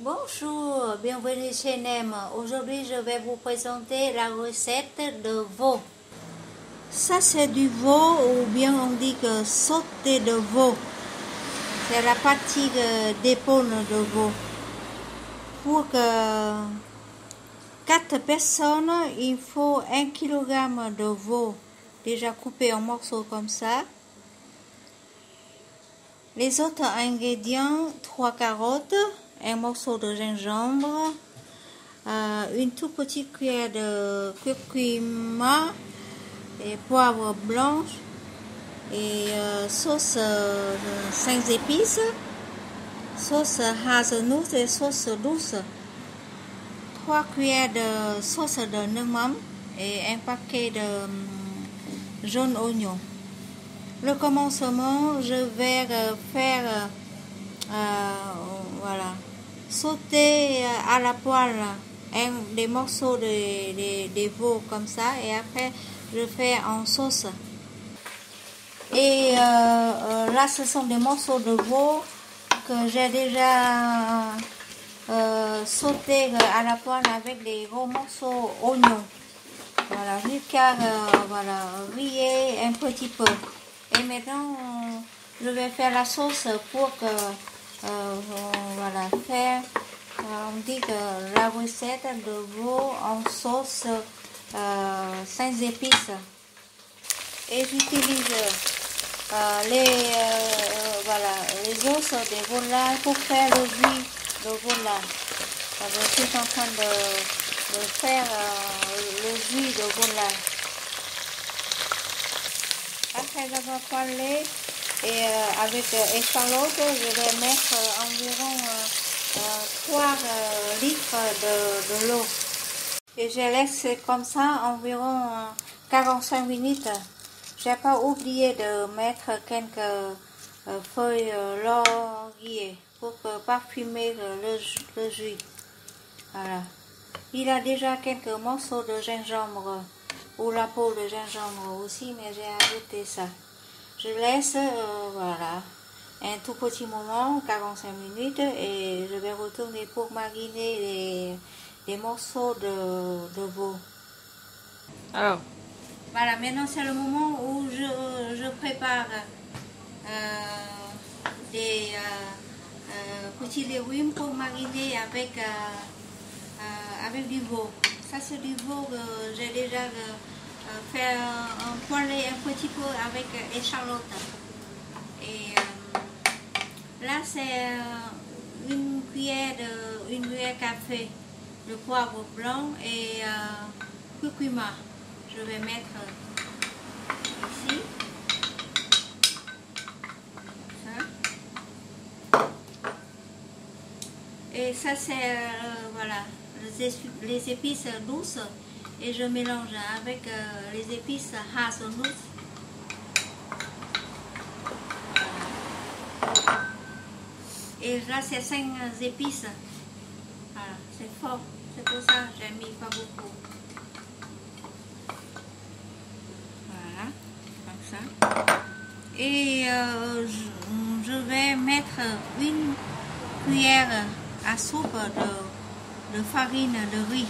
Bonjour, bienvenue chez Nem. Aujourd'hui, je vais vous présenter la recette de veau. Ça, c'est du veau, ou bien on dit que sauté de veau. C'est la partie d'épaule de veau. Pour 4 personnes, il faut 1 kg de veau déjà coupé en morceaux comme ça. Les autres ingrédients, 3 carottes, un morceau de gingembre, une toute petite cuillère de curcuma et poivre blanche et sauce 5 épices, sauce hazelnut et sauce douce, 3 cuillères de sauce de neumam et un paquet de jaune oignon. Le commencement, je vais faire voilà, sauter à la poêle des morceaux de veau comme ça, et après je fais en sauce. Et là, ce sont des morceaux de veau que j'ai déjà sauté à la poêle avec des gros morceaux oignons. Voilà, jusqu'à voilà, griller un petit peu. Et maintenant, je vais faire la sauce pour que voilà, faire, on dit que la recette de veau en sauce 5 épices. Et j'utilise voilà, les os de volaille pour faire le jus de volaille. Je suis en train de faire le jus de volaille. Après avoir poêlé et avec échalote, je vais mettre environ 3 litres de l'eau. Et je laisse comme ça environ 45 minutes. J'ai pas oublié de mettre quelques feuilles laurier pour parfumer le jus. Voilà. Il a déjà quelques morceaux de gingembre ou la peau de gingembre aussi, mais j'ai ajouté ça. Je laisse voilà, un tout petit moment, 45 minutes, et je vais retourner pour mariner les morceaux de veau. Alors, voilà, maintenant c'est le moment où je prépare des petits légumes pour mariner avec du veau. Ça, c'est du veau que j'ai déjà fait poêler un petit peu avec échalote. Et là, c'est une cuillère café de poivre blanc et curcuma. Je vais mettre ici. Ça. Et ça, c'est voilà, les épices douces. Et je mélange avec les épices hazelnut. Et là, c'est 5 épices. Voilà, c'est fort. C'est pour ça que j'ai mis pas beaucoup. Voilà, comme ça. Et je vais mettre une cuillère à soupe de farine de riz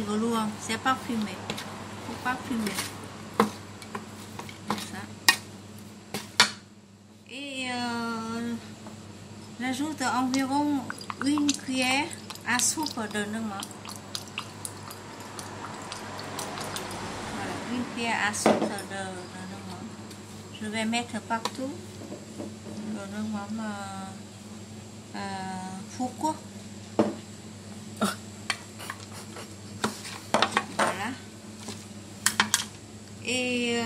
velouté. C'est parfumé. Il faut parfumer. Comme ça. Et j'ajoute environ une cuillère à soupe de neumam. Voilà, une cuillère à soupe de neumam. Je vais mettre partout le neumam foucault. Voilà. Et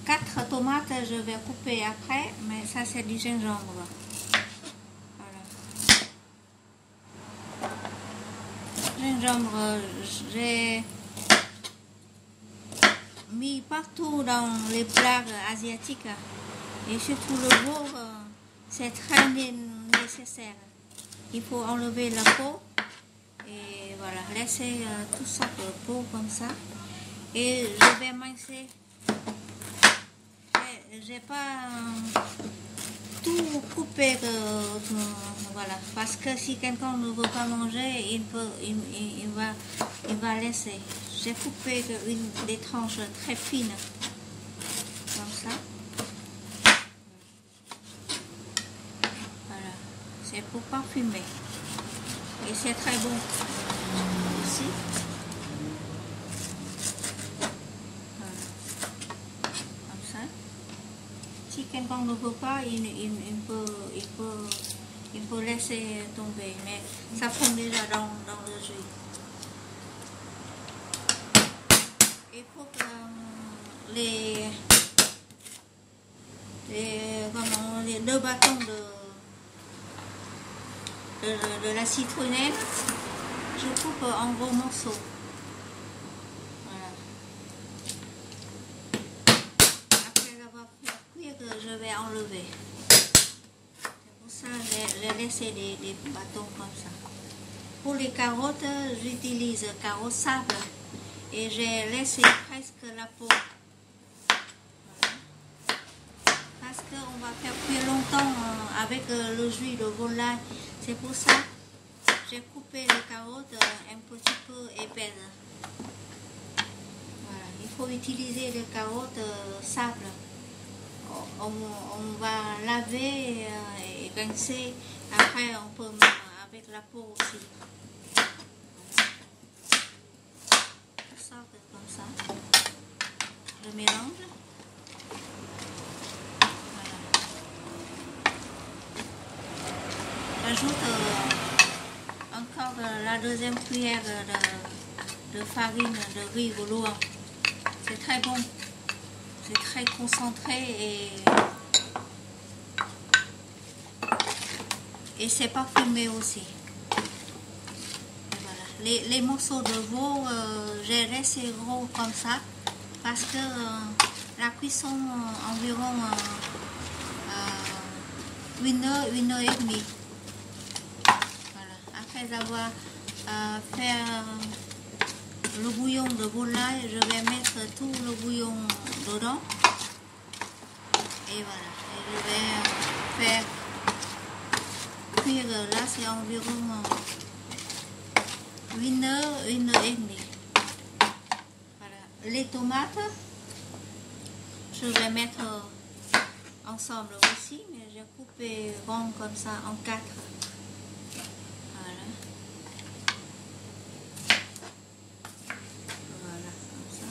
4 tomates, je vais couper après, mais ça c'est du gingembre. Gingembre, j'ai mis partout dans les plats asiatiques, et surtout le veau, c'est très nécessaire. Il faut enlever la peau et voilà, laisser tout ça de peau comme ça. Et je vais mincer. J'ai pas tout couper voilà, parce que si quelqu'un ne veut pas manger, il va laisser. J'ai coupé des tranches très fines, comme ça. Voilà, c'est pour parfumer. Et c'est très bon aussi. Voilà. Comme ça. Si quelqu'un ne veut pas, il peut laisser tomber, mais ça fond déjà dans le jus. Il faut que les 2 bâtons de la citronnelle, je coupe en gros morceaux. Voilà. Après avoir fait cuire, je vais enlever. C'est pour ça que j'ai laissé des bâtons comme ça. Pour les carottes, j'utilise carottes sable et j'ai laissé presque la peau. Voilà. Parce qu'on va faire cuire longtemps avec le jus de volaille. C'est pour ça que j'ai coupé les carottes un petit peu épaisses. Voilà. Il faut utiliser les carottes sable. On va laver et rincer. Après, on peut avec la peau aussi. Ça, comme ça. Je mélange. J'ajoute encore la 2e cuillère de farine de riz goulouan. C'est très bon. C'est très concentré et c'est parfumé aussi. Voilà. Les morceaux de veau, j'ai laissé gros comme ça parce que la cuisson environ 1 heure et demie. Voilà. Après avoir fait le bouillon de volaille, je vais mettre tout le bouillon dedans. Et voilà. Et je vais faire cuire, là c'est environ 1 heure et demie. Voilà. Les tomates, je vais mettre ensemble aussi, mais j'ai coupé rond comme ça en 4. Voilà. Voilà, comme ça.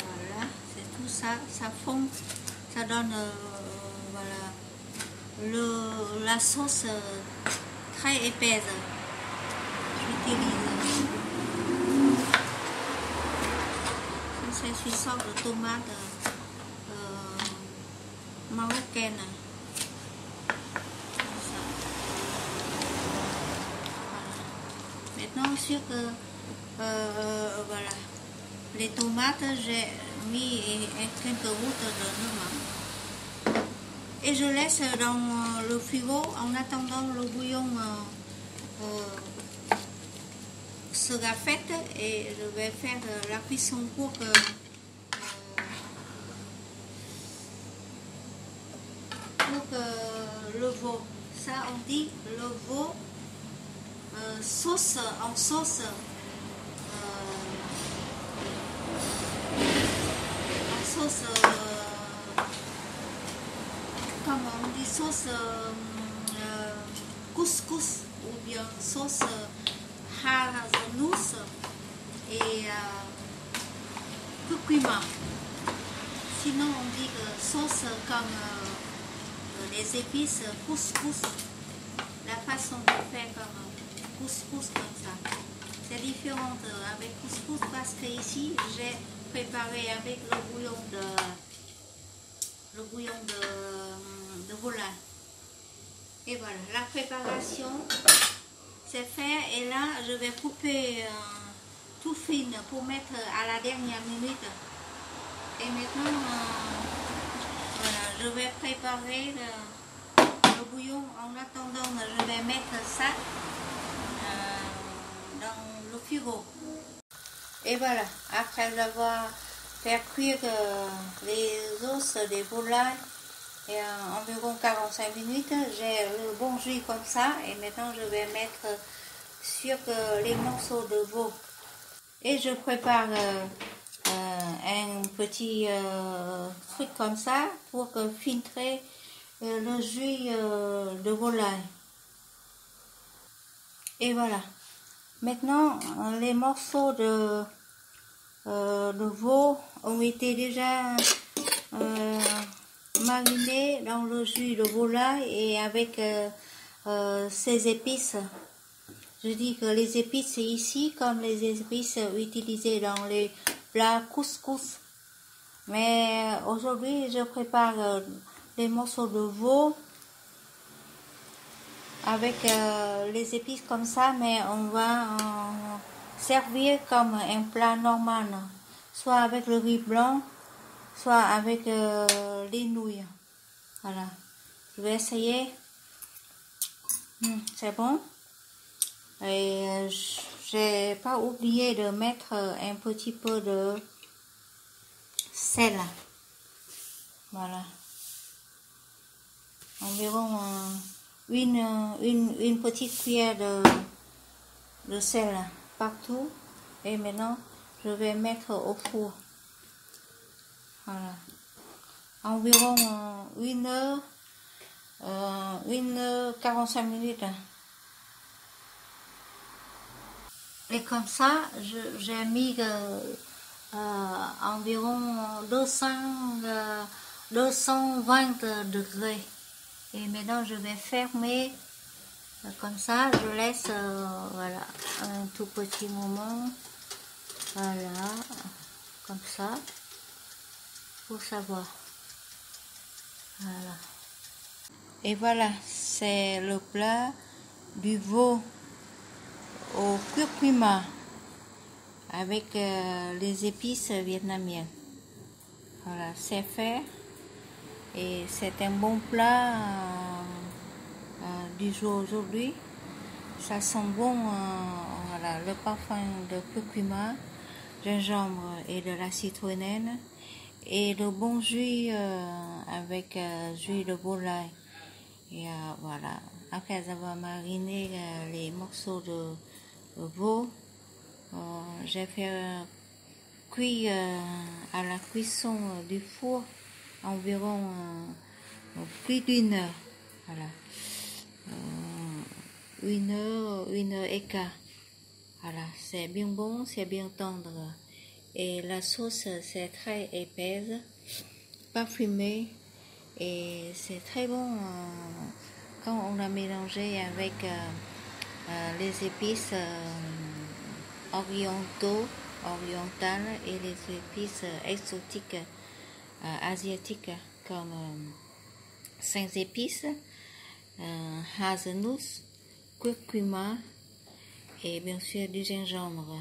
Voilà, c'est tout ça, ça fond, ça donne voilà, la sauce très épaisse. J'utilise c'est une sorte de tomate marocaine. Ça. Voilà. Maintenant, sûr que voilà, les tomates, j'ai mis quelques gouttes de noix. Et je laisse dans le frigo en attendant le bouillon sera fait et je vais faire la cuisson pour que le veau, ça on dit le veau sauce en sauce comme on dit sauce couscous ou bien sauce hazelnuts et curcuma. Sinon on dit que sauce comme les épices couscous, la façon de faire comme couscous comme ça. C'est différent avec couscous parce que ici j'ai préparé avec le bouillon de volaille. Et voilà, la préparation c'est fait et là je vais couper tout fine pour mettre à la dernière minute. Et maintenant voilà, je vais préparer le bouillon. En attendant, je vais mettre ça dans le frigo. Et voilà, après avoir fait cuire les os des volailles et environ 45 minutes, j'ai le bon jus comme ça. Et maintenant, je vais mettre sur les morceaux de veau. Et je prépare un petit truc comme ça pour filtrer le jus de volaille. Et voilà. Maintenant, les morceaux de veau ont été déjà marinés dans le jus de volaille et avec ces épices. Je dis que les épices ici, comme les épices utilisées dans les plats couscous. Mais aujourd'hui, je prépare les morceaux de veau avec les épices comme ça, mais on va servir comme un plat normal, soit avec le riz blanc, soit avec les nouilles. Voilà, je vais essayer. C'est bon. Et j'ai pas oublié de mettre un petit peu de sel. Voilà. Environ une petite cuillère de sel partout. Et maintenant, je vais mettre au four. Voilà. Environ 1 heure 45 minutes. Et comme ça, j'ai mis environ 220 degrés. Et maintenant, je vais fermer. Comme ça, je laisse voilà, un tout petit moment. Voilà, comme ça, pour savoir. Voilà. Et voilà, c'est le plat du veau au curcuma avec les épices vietnamiennes. Voilà, c'est fait et c'est un bon plat du jour aujourd'hui. Ça sent bon, voilà, le parfum de curcuma, gingembre et de la citronnelle et le bon jus avec jus de volaille. Et voilà, après avoir mariné les morceaux de veau, j'ai fait cuire à la cuisson du four environ plus d'1 heure. Voilà, 1 heure et quart. Voilà, c'est bien bon, c'est bien tendre. Et la sauce, c'est très épaisse, parfumée. Et c'est très bon quand on l'a mélangé avec les épices orientales et les épices exotiques asiatiques comme 5 épices, hazelnuts, curcuma et bien sûr du gingembre.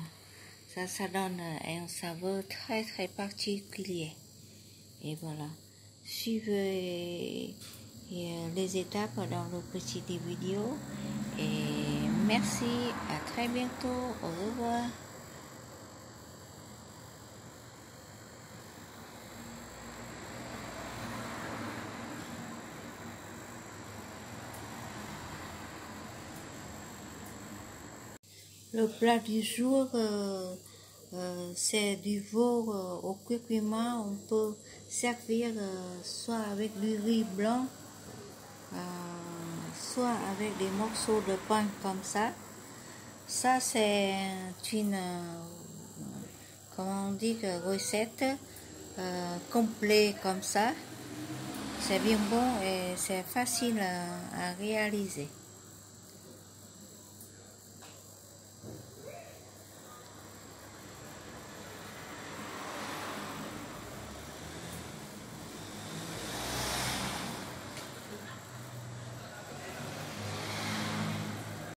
Ça donne un saveur très très particulier. Et voilà. Suivez les étapes dans le petit vidéo et merci, à très bientôt, au revoir. Le plat du jour, c'est du veau au curcuma. On peut servir soit avec du riz blanc, soit avec des morceaux de pain comme ça. Ça, c'est une, comment on dit, recette complète comme ça. C'est bien bon et c'est facile à réaliser.